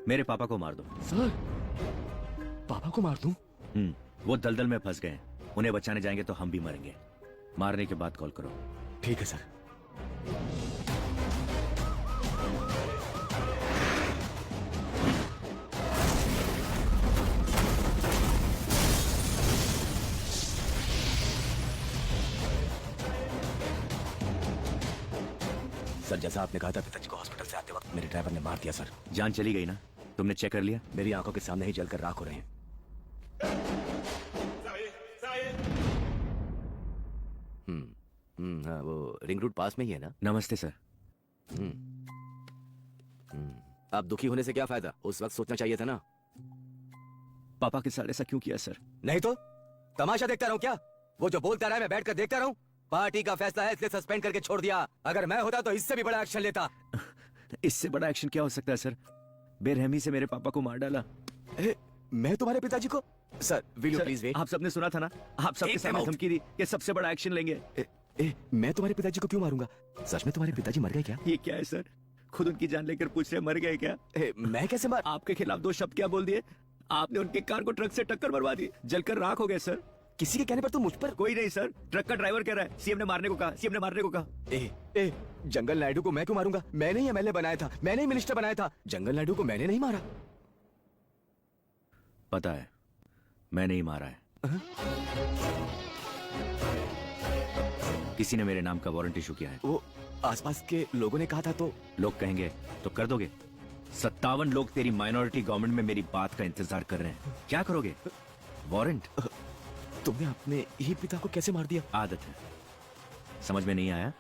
मेरे पापा को मार दो। सर, पापा को मार दूं? वो दलदल में फंस गए, उन्हें बचाने जाएंगे तो हम भी मरेंगे। मारने के बाद कॉल करो। ठीक है सर। सर, जैसा आपने कहा था, पिताजी को हॉस्पिटल से आते वक्त मेरे ड्राइवर ने मार दिया सर। जान चली गई ना? तुमने चेक कर लिया? मेरी आंखों के सामने ही जलकर राख हो रहे हैं। हाँ, वो रिंग रोड पास में ही है ना? नमस्ते सर। आप दुखी होने से क्या फायदा, उस वक्त सोचना चाहिए था ना। पापा के साथ ऐसा क्यों किया सर? नहीं तो तमाशा देखता रहूं क्या? वो जो बोलता रहा है मैं बैठकर देखता रहूं? पार्टी का फैसला है इसलिए सस्पेंड करके छोड़ दिया। अगर मैं होता तो इससे भी बड़ा एक्शन लेता। इससे बड़ा एक्शन क्या हो सकता है सर? बेरहमी से मेरे पापा को मार डाला। मैं तुम्हारे पिताजी को? Sir, will you please wait? आप सबने सुना था ना, आप सबके सामने धमकी दी कि सबसे बड़ा एक्शन लेंगे। मैं तुम्हारे पिताजी को क्यों मारूंगा? सच में तुम्हारे पिताजी मर गए क्या? ये क्या है सर? खुद उनकी जान लेकर पूछ रहे मर गए क्या? मैं कैसे मार? आपके खिलाफ 2 शब्द क्या बोल दिए? आपने उनकी कार को ट्रक से टक्कर मरवा दी, जलकर राख हो गए सर। किसी के कहने पर तुम मुझ पर? कोई नहीं सर, ट्रक का ड्राइवर कह रहा है सीएम ने मारने को कहा, सीएम ने मारने को कहा। जंगल नायडू को मैं क्यों मारूंगा? मैंने ही एमएलए बनाया था, मैंने ही मिनिस्टर बनाया था। जंगल नायडू को मैंने नहीं मारा। पता है, मैंने ही मारा है। किसी ने मेरे नाम का वारंट इशू किया है। वो आसपास के लोगों ने कहा था तो? लोग कहेंगे तो कर दोगे? 57 लोग तेरी माइनॉरिटी गवर्नमेंट में मेरी बात का इंतजार कर रहे हैं, क्या करोगे? वारंट? तुमने अपने ही पिता को कैसे मार दिया? आदत है, समझ में नहीं आया?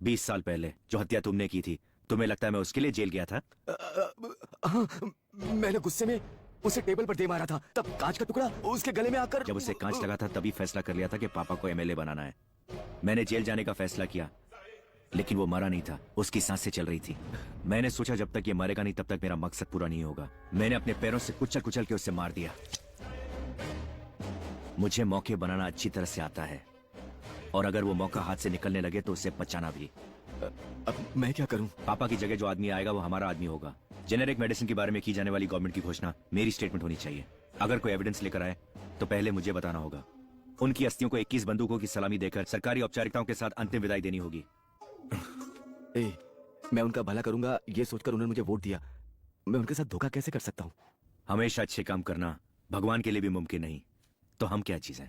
20 साल पहले जो हत्या तुमने की थी, तुम्हें लगता है मैं उसके लिए जेल गया था? मैंने गुस्से में उसे टेबल पर दे मारा था, तब कांच का टुकड़ा उसके गले में आकर। जब उसे कांच लगा था तभी फैसला कर लिया था कि पापा को एमएलए बनाना है। मैंने जेल जाने का फैसला किया, लेकिन वो मरा नहीं था, उसकी सांसें चल रही थी। मैंने सोचा जब तक ये मरेगा नहीं तब तक मेरा मकसद पूरा नहीं होगा। मैंने अपने पैरों से कुचल कुचल के उसे मार दिया। मुझे मौके बनाना अच्छी तरह से आता है, और अगर वो मौका हाथ से निकलने लगे तो उसे बचाना भी। अब मैं क्या करूं? पापा की जगह जो आदमी आएगा वो हमारा आदमी होगा। जेनेरिक मेडिसिन के बारे में की जाने वाली गवर्नमेंट की घोषणा मेरी स्टेटमेंट होनी चाहिए। अगर कोई एविडेंस लेकर आए तो पहले मुझे बताना होगा। उनकी अस्थियों को 21 बंदूकों की सलामी देकर सरकारी औपचारिकताओं के साथ अंतिम विदाई देनी होगी। मैं उनका भला करूंगा ये सोचकर उन्होंने मुझे वोट दिया, मैं उनके साथ धोखा कैसे कर सकता हूँ? हमेशा अच्छे काम करना भगवान के लिए भी मुमकिन नहीं, तो हम क्या चीज हैं?